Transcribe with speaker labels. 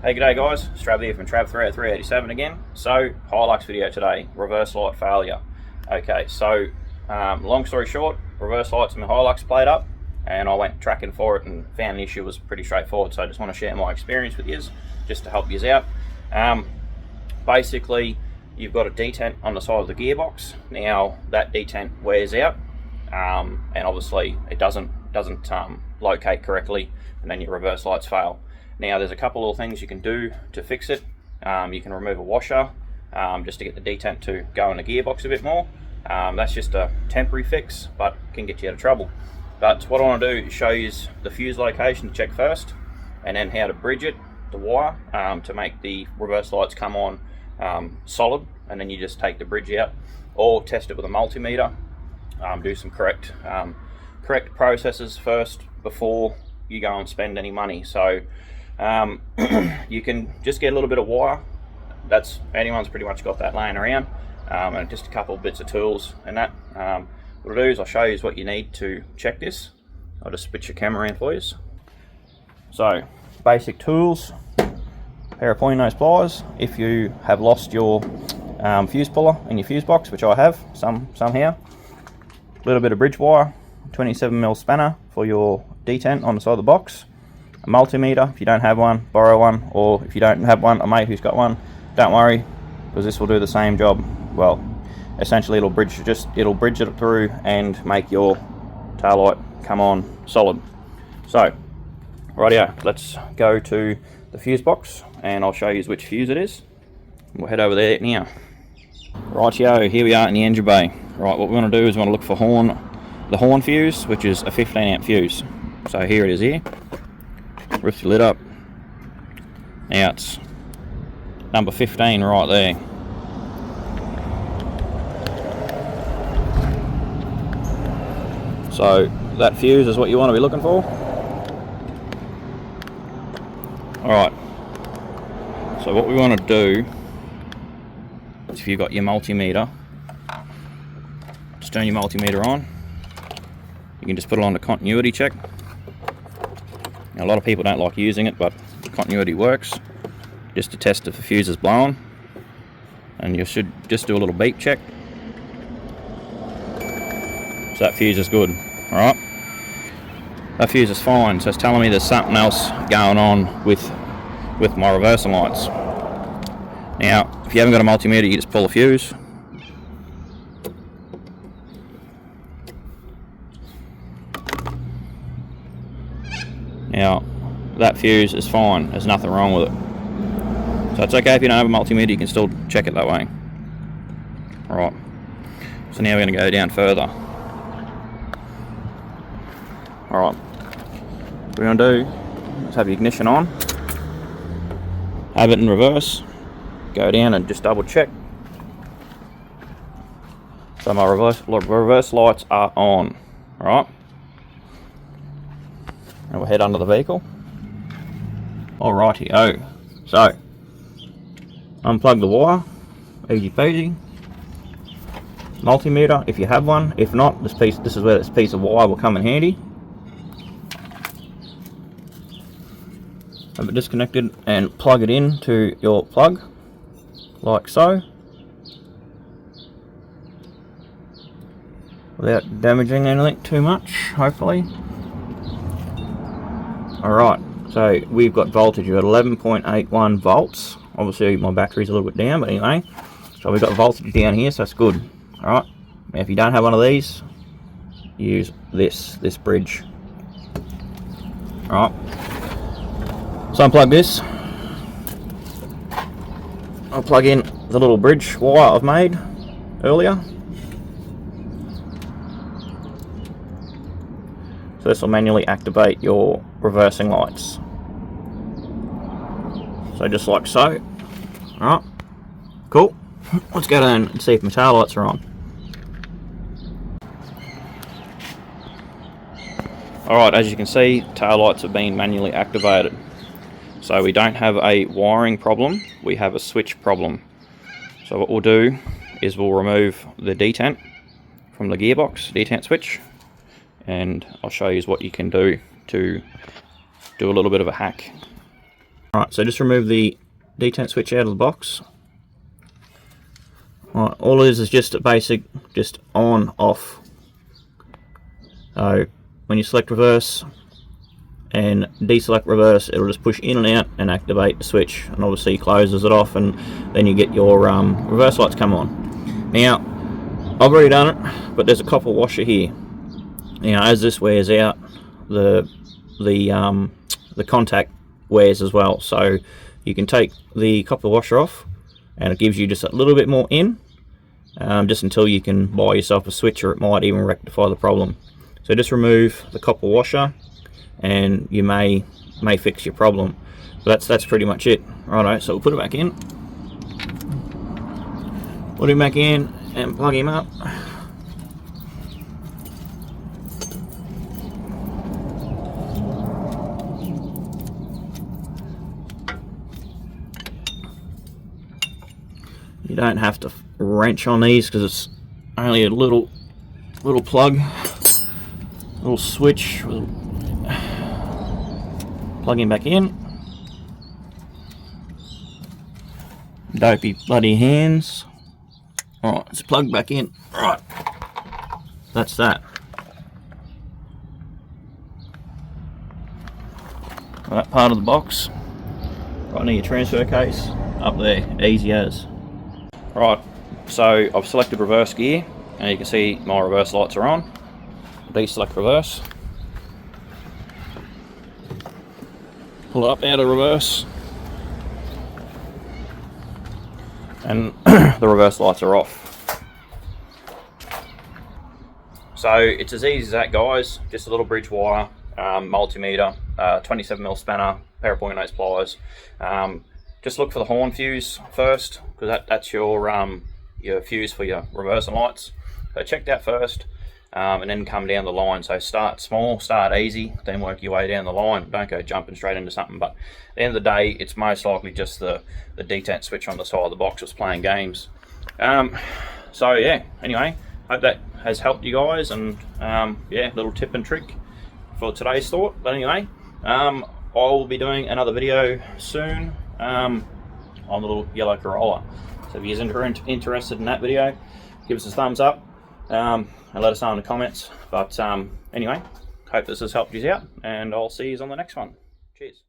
Speaker 1: Hey, g'day guys, Strav here from Trav30387 again. So, Hilux video today, reverse light failure. Okay, so long story short, reverse lights in my Hilux played up and I went tracking for it and found the issue was pretty straightforward. So I just want to share my experience with you just to help you out. Basically, you've got a detent on the side of the gearbox. Now that detent wears out and obviously it doesn't locate correctly, and then your reverse lights fail. Now there's a couple of things you can do to fix it. You can remove a washer just to get the detent to go in the gearbox a bit more. That's just a temporary fix, but can get you out of trouble. But what I want to do is show you the fuse location to check first, and then how to bridge it, the wire, to make the reverse lights come on solid, and then you just take the bridge out, or test it with a multimeter. Do some correct processes first before you go and spend any money. So you can just get a little bit of wire. That's anyone's pretty much got that laying around, and just a couple of bits of tools and that. What I'll do is I'll show you what you need to check this. I'll just switch your camera around for you. So basic tools, pair of pointy nose pliers. If you have lost your fuse puller in your fuse box, which I have somehow, a little bit of bridge wire, 27mm spanner for your detent on the side of the box, a multimeter if you don't have one, borrow one, or if you don't have one, a mate who's got one, don't worry, because this will do the same job. Well, essentially it'll bridge it through and make your tail light come on solid. So rightio, let's go to the fuse box and I'll show you which fuse it is. We'll head over there now. Rightio, here we are in the engine bay. Right, what we want to do is we want to look for the horn fuse, which is a 15 amp fuse. So here it is here. Lift your lid up. Now it's number 15 right there. So that fuse is what you want to be looking for. Alright, so what we want to do is, if you've got your multimeter, just turn your multimeter on. You can just put it on the continuity check. Now, a lot of people don't like using it, but the continuity works just to test if the fuse is blown. And you should just do a little beep check. So that fuse is good. Alright, that fuse is fine, so it's telling me there's something else going on with my reversing lights. Now, if you haven't got a multimeter, you just pull a fuse. Now, that fuse is fine, there's nothing wrong with it. So it's okay if you don't have a multimeter, you can still check it that way. Alright, so now we're going to go down further. Alright, what we're going to do is have the ignition on, have it in reverse, go down and just double check. So my reverse lights are on. Alright, and we'll head under the vehicle. Alrighty-o, so unplug the wire, easy peasy. Multimeter if you have one, if not, this is where this piece of wire will come in handy. Have it disconnected and plug it in to your plug, like so, without damaging anything too much, hopefully. Alright, so we've got voltage, we've got 11.81 volts. Obviously my battery's a little bit down, but anyway, so we've got voltage down here, so that's good. Alright, now if you don't have one of these, use this bridge. Alright, so unplug this. I'll plug in the little bridge wire I've made earlier. So this will manually activate your reversing lights. So just like so. Alright, cool. Let's go down and see if my tail lights are on. Alright, as you can see, tail lights have been manually activated. So we don't have a wiring problem, we have a switch problem. So what we'll do is we'll remove the detent from the gearbox, detent switch, and I'll show you what you can do to do a little bit of a hack. Alright, so just remove the detent switch out of the box. Alright, all it is just a basic, just on, off. So when you select reverse and deselect reverse, it'll just push in and out and activate the switch, and obviously closes it off, and then you get your reverse lights come on. Now, I've already done it, but there's a copper washer here. Now, as this wears out, the contact wears as well, so you can take the copper washer off, and it gives you just a little bit more in, just until you can buy yourself a switch, or it might even rectify the problem. So just remove the copper washer, and you may fix your problem. But that's pretty much it. Righto, so we'll put it back in. Put him back in and plug him up. You don't have to wrench on these because it's only a little plug, little switch. Plug him back in. Dopey bloody hands. Alright, let's plug back in. Right, that's that. That part of the box, right near your transfer case, up there, easy as. Right, so I've selected reverse gear, and you can see my reverse lights are on. Deselect reverse. Pull it up out of reverse, and the reverse lights are off. So it's as easy as that, guys. Just a little bridge wire, multimeter, 27mm spanner, pair of .8 pliers. Just look for the horn fuse first, because that's your fuse for your reversing lights. So check that first. And then come down the line. So start small, start easy, then work your way down the line. Don't go jumping straight into something. But at the end of the day, it's most likely just the detent switch on the side of the box was playing games. So yeah, anyway, hope that has helped you guys, and yeah, little tip and trick for today's thought. But anyway, I'll be doing another video soon on the little yellow Corolla. So if you're interested in that video, give us a thumbs up. And let us know in the comments. But anyway, hope this has helped you out, and I'll see you on the next one. Cheers.